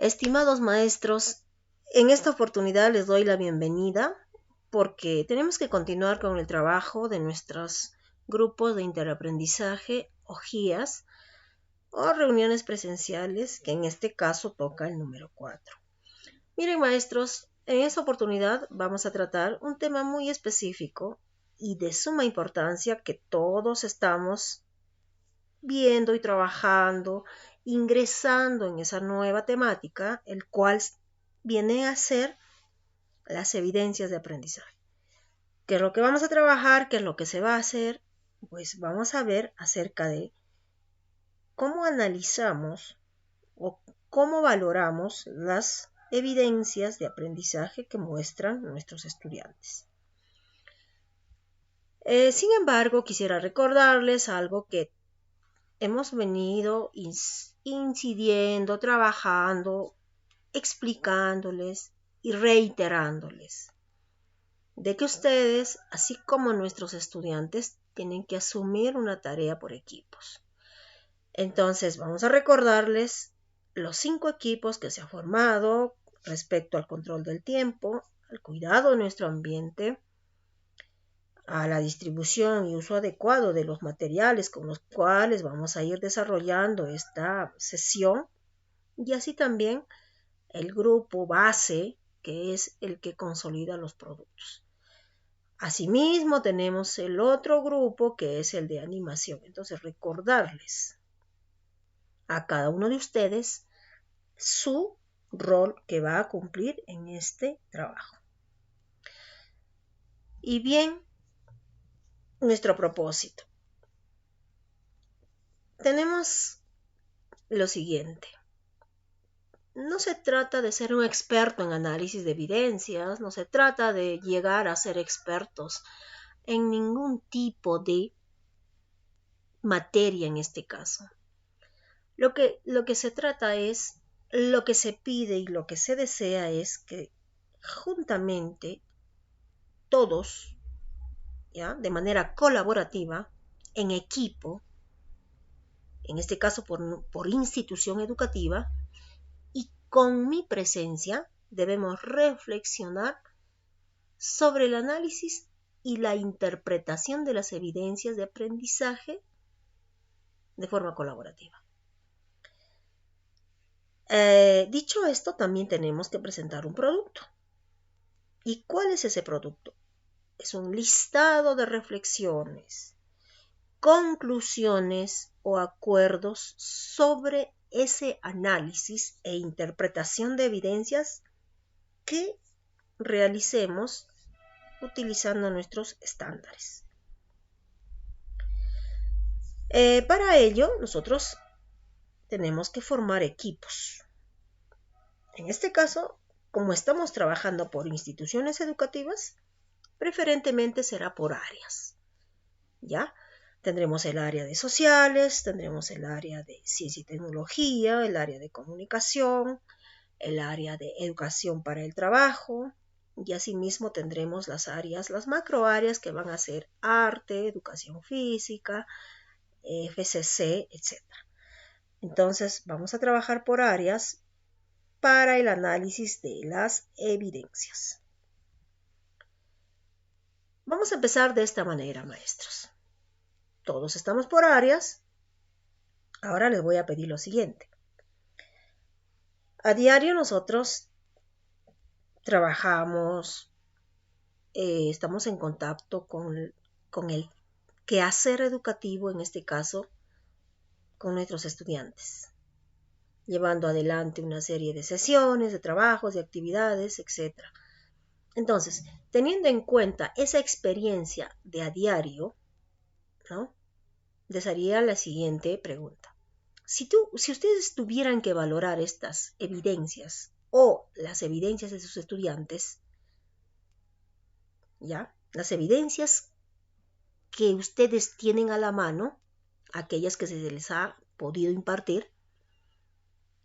Estimados maestros, en esta oportunidad les doy la bienvenida porque tenemos que continuar con el trabajo de nuestros grupos de interaprendizaje o GIAs o reuniones presenciales, que en este caso toca el número 4. Miren maestros, en esta oportunidad vamos a tratar un tema muy específico y de suma importancia que todos estamos viendo y trabajando, ingresando en esa nueva temática, el cual viene a ser las evidencias de aprendizaje. ¿Qué es lo que vamos a trabajar? ¿Qué es lo que se va a hacer? Pues vamos a ver acerca de cómo analizamos o cómo valoramos las evidencias de aprendizaje que muestran nuestros estudiantes. Sin embargo, quisiera recordarles algo que hemos venido incidiendo, trabajando, explicándoles y reiterándoles de que ustedes, así como nuestros estudiantes, tienen que asumir una tarea por equipos. Entonces, vamos a recordarles los 5 equipos que se han formado respecto al control del tiempo, al cuidado de nuestro ambiente, a la distribución y uso adecuado de los materiales con los cuales vamos a ir desarrollando esta sesión, y así también el grupo base, que es el que consolida los productos. Asimismo, tenemos el otro grupo, que es el de animación. Entonces, recordarles a cada uno de ustedes su rol que va a cumplir en este trabajo. Y bien, nuestro propósito. Tenemos lo siguiente. No se trata de ser un experto en análisis de evidencias, no se trata de llegar a ser expertos en ningún tipo de materia en este caso. Lo que se trata es, lo que se pide y lo que se desea es que juntamente todos, ¿ya? De manera colaborativa, en equipo, en este caso por institución educativa, y con mi presencia debemos reflexionar sobre el análisis y la interpretación de las evidencias de aprendizaje de forma colaborativa. Dicho esto, también tenemos que presentar un producto. ¿Y cuál es ese producto? Es un listado de reflexiones, conclusiones o acuerdos sobre ese análisis e interpretación de evidencias que realicemos utilizando nuestros estándares. Para ello, nosotros tenemos que formar equipos. En este caso, como estamos trabajando por instituciones educativas, preferentemente será por áreas. ¿Ya? Tendremos el área de sociales, tendremos el área de ciencia y tecnología, el área de comunicación, el área de educación para el trabajo, y asimismo tendremos las macroáreas que van a ser arte, educación física, FCC, etc. Entonces vamos a trabajar por áreas para el análisis de las evidencias. Vamos a empezar de esta manera, maestros. Todos estamos por áreas. Ahora les voy a pedir lo siguiente. A diario nosotros trabajamos, estamos en contacto con el quehacer educativo, en este caso, con nuestros estudiantes, llevando adelante una serie de sesiones, de trabajos, de actividades, etc. Entonces, teniendo en cuenta esa experiencia de a diario, ¿no? Les haría la siguiente pregunta. Si ustedes tuvieran que valorar estas evidencias o las evidencias de sus estudiantes, ¿ya? Las evidencias que ustedes tienen a la mano, aquellas que se les ha podido impartir,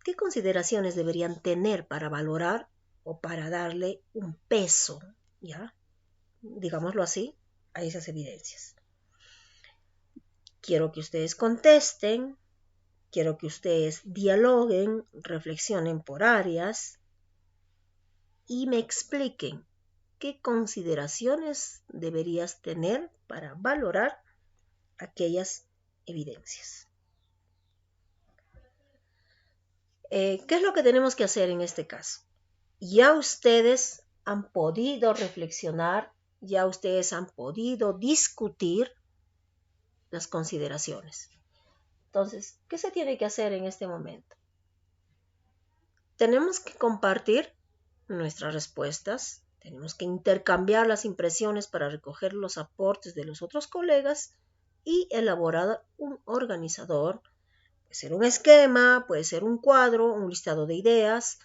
¿qué consideraciones deberían tener para valorar o para darle un peso, ¿ya? Digámoslo así, a esas evidencias? Quiero que ustedes contesten quiero que ustedes dialoguen, reflexionen por áreas y me expliquen qué consideraciones deberías tener para valorar aquellas evidencias. ¿Qué es lo que tenemos que hacer en este caso? Ya ustedes han podido reflexionar, ya ustedes han podido discutir las consideraciones. Entonces, ¿qué se tiene que hacer en este momento? Tenemos que compartir nuestras respuestas, tenemos que intercambiar las impresiones para recoger los aportes de los otros colegas y elaborar un organizador. Puede ser un esquema, puede ser un cuadro, un listado de ideas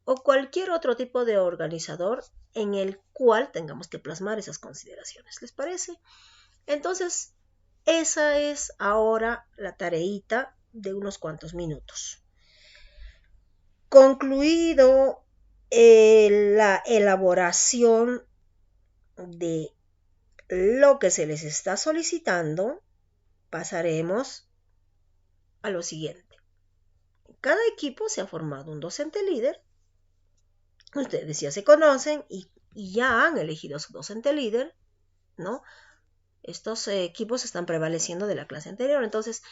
o cualquier otro tipo de organizador en el cual tengamos que plasmar esas consideraciones. ¿Les parece? Entonces, esa es ahora la tareita de unos cuantos minutos. Concluido la elaboración de lo que se les está solicitando, pasaremos a lo siguiente. Cada equipo se ha formado un docente líder. Ustedes ya se conocen y ya han elegido a su docente líder, ¿no? Estos equipos están prevaleciendo de la clase anterior. Entonces,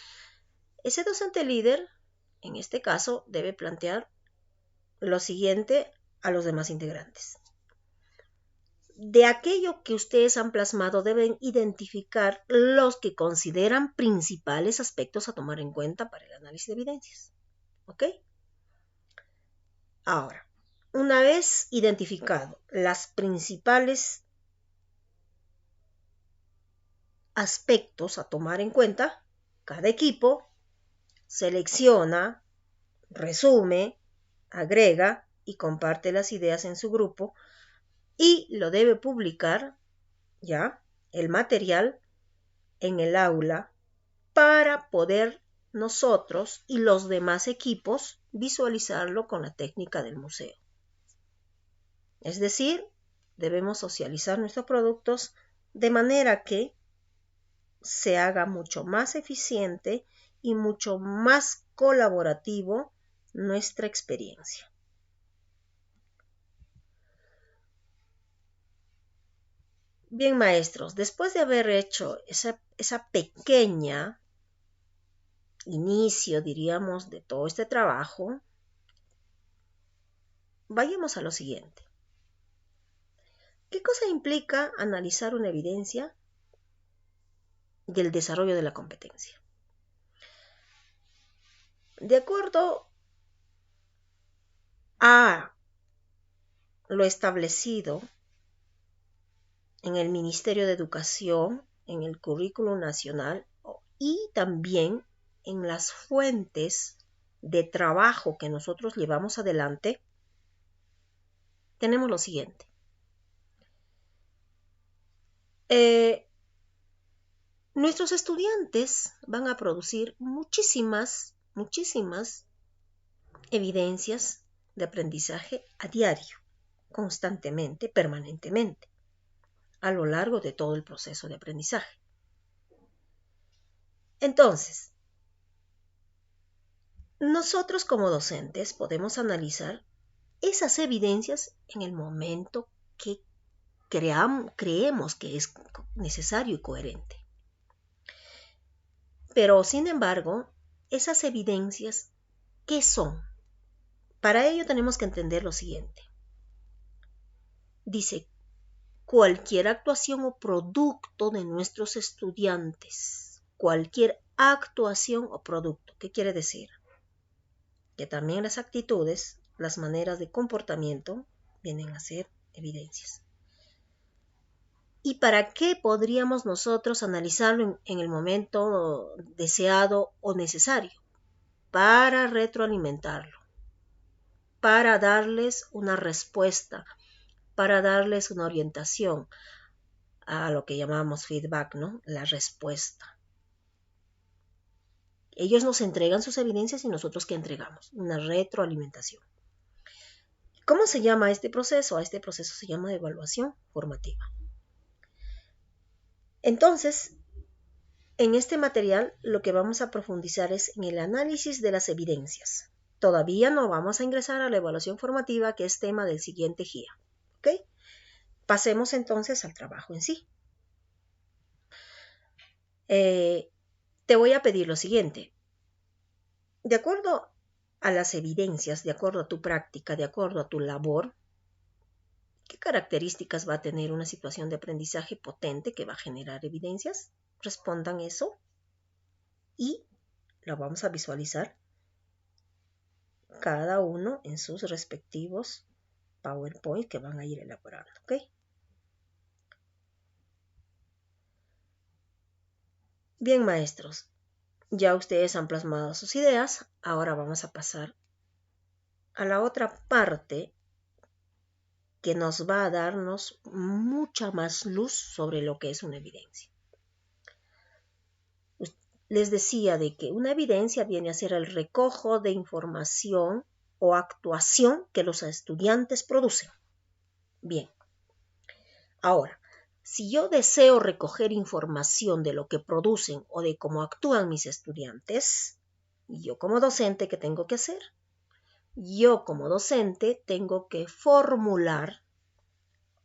ese docente líder, en este caso, debe plantear lo siguiente a los demás integrantes. De aquello que ustedes han plasmado, deben identificar los que consideran principales aspectos a tomar en cuenta para el análisis de evidencias. ¿Ok? Ahora, una vez identificado las principales aspectos a tomar en cuenta, cada equipo selecciona, resume, agrega y comparte las ideas en su grupo y lo debe publicar, ya, el material en el aula para poder nosotros y los demás equipos visualizarlo con la técnica del museo. Es decir, debemos socializar nuestros productos de manera que se haga mucho más eficiente y mucho más colaborativo nuestra experiencia. Bien, maestros, después de haber hecho esa pequeña inicio, diríamos, de todo este trabajo, vayamos a lo siguiente. ¿Qué cosa implica analizar una evidencia del desarrollo de la competencia? De acuerdo a lo establecido en el Ministerio de Educación, en el Currículum Nacional y también en las fuentes de trabajo que nosotros llevamos adelante, tenemos lo siguiente. Nuestros estudiantes van a producir muchísimas evidencias de aprendizaje a diario, constantemente, permanentemente, a lo largo de todo el proceso de aprendizaje. Entonces, nosotros como docentes podemos analizar esas evidencias en el momento que creemos que es necesario y coherente. Pero, sin embargo, esas evidencias, ¿qué son? Para ello tenemos que entender lo siguiente. Dice, cualquier actuación o producto de nuestros estudiantes, cualquier actuación o producto. ¿Qué quiere decir? Que también las actitudes, las maneras de comportamiento vienen a ser evidencias. ¿Y para qué podríamos nosotros analizarlo en el momento deseado o necesario? Para retroalimentarlo, para darles una respuesta, para darles una orientación a lo que llamamos feedback, ¿no? La respuesta. Ellos nos entregan sus evidencias y nosotros ¿qué entregamos? Una retroalimentación. ¿Cómo se llama este proceso? A este proceso se llama evaluación formativa. Entonces, En este material lo que vamos a profundizar es en el análisis de las evidencias. Todavía no vamos a ingresar a la evaluación formativa, que es tema del siguiente GIA. ¿Ok? Pasemos entonces al trabajo en sí. Te voy a pedir lo siguiente. De acuerdo a las evidencias, de acuerdo a tu práctica, de acuerdo a tu labor, ¿qué características va a tener una situación de aprendizaje potente que va a generar evidencias? Respondan eso y lo vamos a visualizar cada uno en sus respectivos PowerPoint que van a ir elaborando, ¿ok? Bien, maestros, ya ustedes han plasmado sus ideas, ahora vamos a pasar a la otra parte que nos va a darnos mucha más luz sobre lo que es una evidencia. Les decía de que una evidencia viene a ser el recojo de información o actuación que los estudiantes producen. Bien, ahora, si yo deseo recoger información de lo que producen o de cómo actúan mis estudiantes, yo como docente, ¿qué tengo que hacer? Yo como docente tengo que formular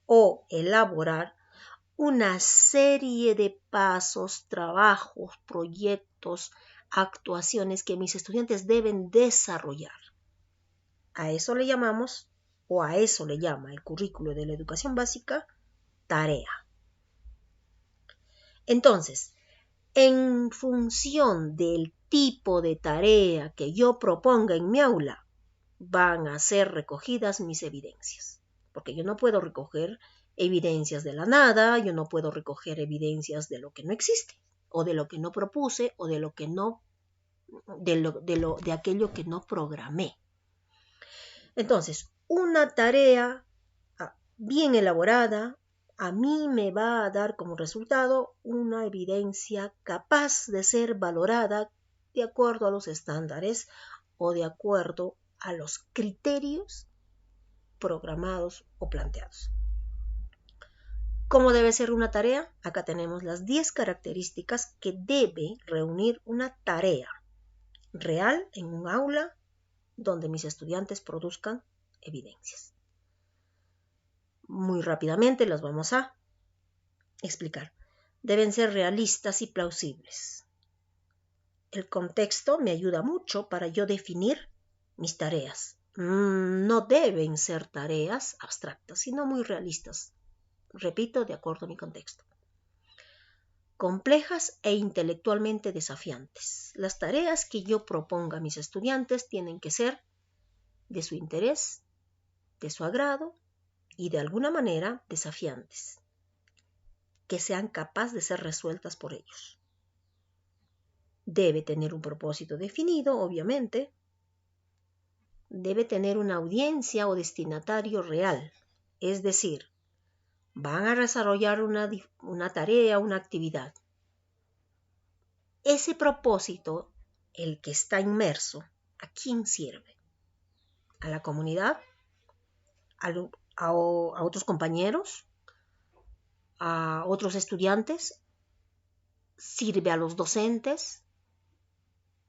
o elaborar una serie de pasos, trabajos, proyectos, actuaciones que mis estudiantes deben desarrollar. A eso le llamamos, o a eso le llama el currículo de la educación básica, tarea. Entonces, en función del tipo de tarea que yo proponga en mi aula, van a ser recogidas mis evidencias. Porque yo no puedo recoger evidencias de la nada, yo no puedo recoger evidencias de lo que no existe, o de lo que no propuse, o de lo que no, de aquello que no programé. Entonces, una tarea bien elaborada a mí me va a dar como resultado una evidencia capaz de ser valorada de acuerdo a los estándares o de acuerdo a los criterios programados o planteados. ¿Cómo debe ser una tarea? Acá tenemos las 10 características que debe reunir una tarea real en un aula donde mis estudiantes produzcan evidencias. Muy rápidamente las vamos a explicar. Deben ser realistas y plausibles. El contexto me ayuda mucho para yo definir mis tareas. No deben ser tareas abstractas, sino muy realistas. Repito, de acuerdo a mi contexto. Complejas e intelectualmente desafiantes. Las tareas que yo proponga a mis estudiantes tienen que ser de su interés, de su agrado y de alguna manera desafiantes, que sean capaces de ser resueltas por ellos. Debe tener un propósito definido, obviamente. Debe tener una audiencia o destinatario real, es decir, van a desarrollar una tarea, una actividad. Ese propósito, el que está inmerso, ¿a quién sirve? ¿A la comunidad? ¿A otros compañeros? ¿A otros estudiantes? ¿Sirve a los docentes?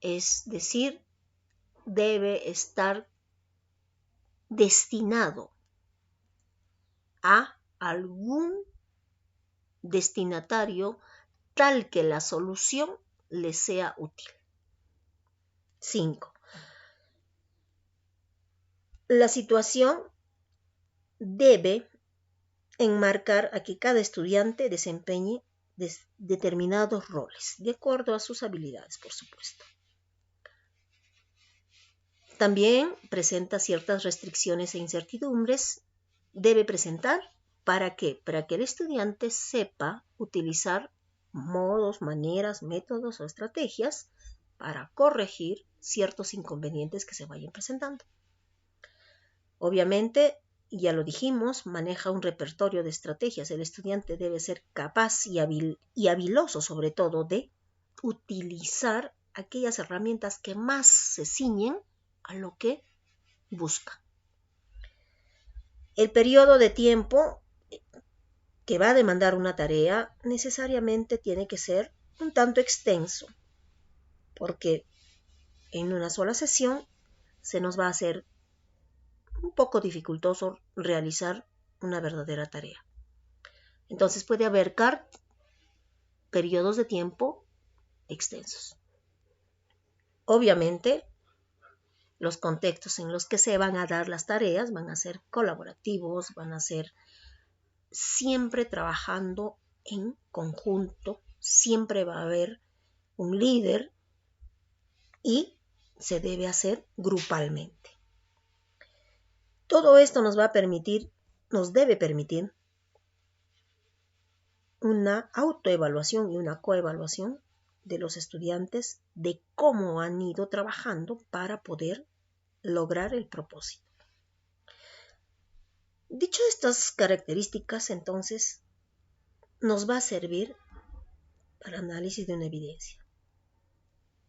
Es decir, debe estar destinado a algún destinatario tal que la solución le sea útil. 5. La situación debe enmarcar a que cada estudiante desempeñe determinados roles, de acuerdo a sus habilidades, por supuesto. También presenta ciertas restricciones e incertidumbres. Debe presentar ¿para qué? Para que el estudiante sepa utilizar modos, maneras, métodos o estrategias para corregir ciertos inconvenientes que se vayan presentando. Obviamente, ya lo dijimos, maneja un repertorio de estrategias. El estudiante debe ser capaz y habiloso, sobre todo, de utilizar aquellas herramientas que más se ciñen a lo que busca. El periodo de tiempo que va a demandar una tarea necesariamente tiene que ser un tanto extenso, porque en una sola sesión se nos va a hacer un poco dificultoso realizar una verdadera tarea. Entonces puede abarcar periodos de tiempo extensos. Obviamente, los contextos en los que se van a dar las tareas van a ser colaborativos, van a ser siempre trabajando en conjunto, siempre va a haber un líder y se debe hacer grupalmente. Todo esto nos debe permitir una autoevaluación y una coevaluación de los estudiantes de cómo han ido trabajando para poder lograr el propósito. Dicho estas características, entonces, nos va a servir para análisis de una evidencia.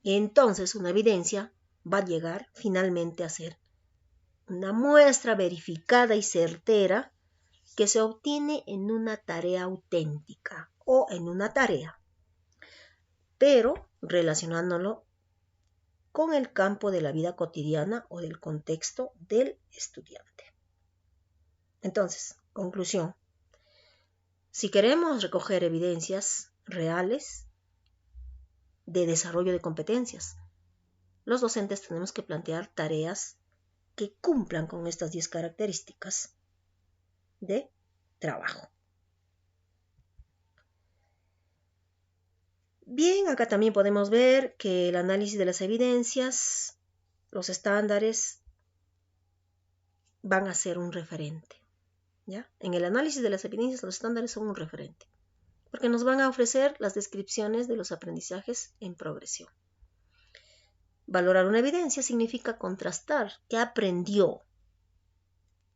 Y entonces una evidencia va a llegar finalmente a ser una muestra verificada y certera que se obtiene en una tarea auténtica o en una tarea, pero relacionándolo con el campo de la vida cotidiana o del contexto del estudiante. Entonces, conclusión. Si queremos recoger evidencias reales de desarrollo de competencias, los docentes tenemos que plantear tareas que cumplan con estas 10 características de trabajo. Bien, acá también podemos ver que el análisis de las evidencias, los estándares, van a ser un referente. ¿Ya? En el análisis de las evidencias, los estándares son un referente, porque nos van a ofrecer las descripciones de los aprendizajes en progresión. Valorar una evidencia significa contrastar qué aprendió,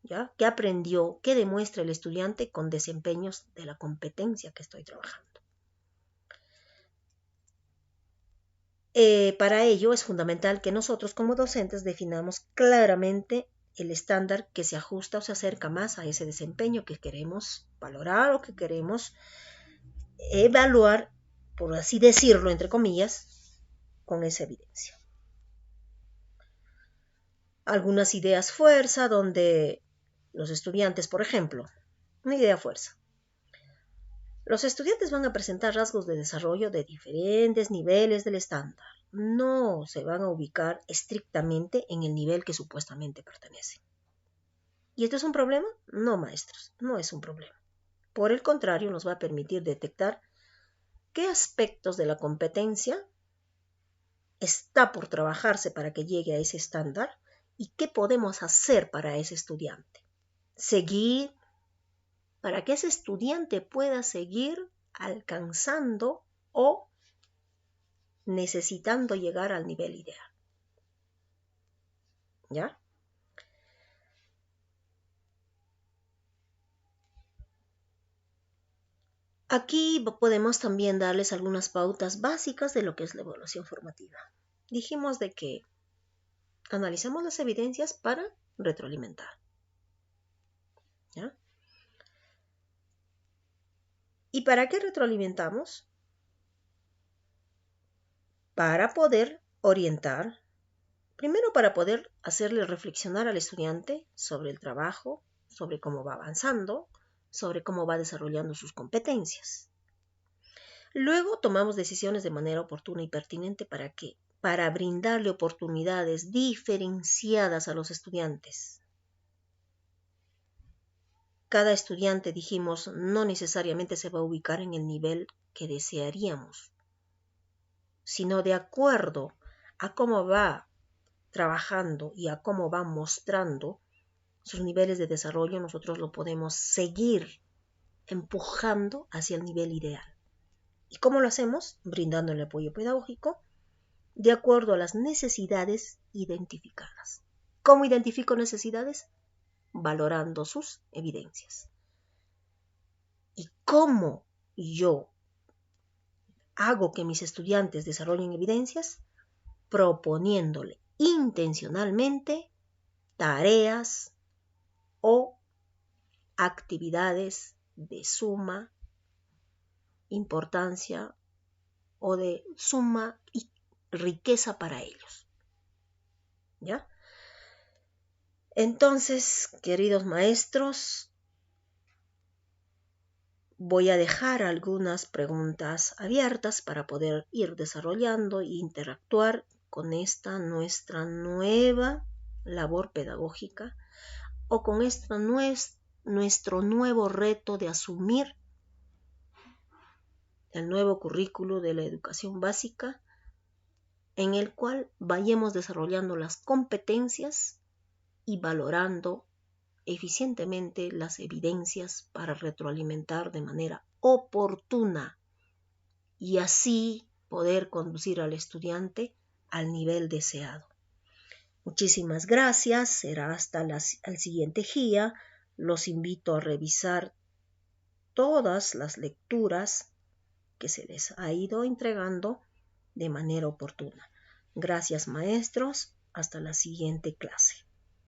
¿ya? ¿Qué aprendió? ¿Qué demuestra el estudiante con desempeños de la competencia que estoy trabajando? Para ello es fundamental que nosotros como docentes definamos claramente el estándar que se ajusta o se acerca más a ese desempeño que queremos valorar o que queremos evaluar, por así decirlo, entre comillas, con esa evidencia. Algunas ideas fuerza donde los estudiantes, por ejemplo, una idea fuerza. Los estudiantes van a presentar rasgos de desarrollo de diferentes niveles del estándar. No se van a ubicar estrictamente en el nivel que supuestamente pertenece. ¿Y esto es un problema? No, maestros, no es un problema. Por el contrario, nos va a permitir detectar qué aspectos de la competencia está por trabajarse para que llegue a ese estándar y qué podemos hacer para ese estudiante. Seguir para que ese estudiante pueda seguir alcanzando o necesitando llegar al nivel ideal. ¿Ya? Aquí podemos también darles algunas pautas básicas de lo que es la evaluación formativa. Dijimos de que analizamos las evidencias para retroalimentar. ¿Ya? ¿Y para qué retroalimentamos? Para poder orientar, primero para poder hacerle reflexionar al estudiante sobre el trabajo, sobre cómo va avanzando, sobre cómo va desarrollando sus competencias. Luego tomamos decisiones de manera oportuna y pertinente para brindarle oportunidades diferenciadas a los estudiantes. Cada estudiante, dijimos, no necesariamente se va a ubicar en el nivel que desearíamos, sino de acuerdo a cómo va trabajando y a cómo va mostrando sus niveles de desarrollo, nosotros lo podemos seguir empujando hacia el nivel ideal. ¿Y cómo lo hacemos? Brindando el apoyo pedagógico de acuerdo a las necesidades identificadas. ¿Cómo identifico necesidades? Valorando sus evidencias. ¿Y cómo yo hago que mis estudiantes desarrollen evidencias? Proponiéndole intencionalmente tareas o actividades de suma importancia o de suma riqueza para ellos. ¿Ya? Entonces, queridos maestros, voy a dejar algunas preguntas abiertas para poder ir desarrollando e interactuar con esta nuestra nueva labor pedagógica o con nuestro nuevo reto de asumir el nuevo currículo de la educación básica, en el cual vayamos desarrollando las competencias y valorando eficientemente las evidencias para retroalimentar de manera oportuna y así poder conducir al estudiante al nivel deseado. Muchísimas gracias, será hasta el siguiente guía. Los invito a revisar todas las lecturas que se les ha ido entregando de manera oportuna. Gracias, maestros. Hasta la siguiente clase.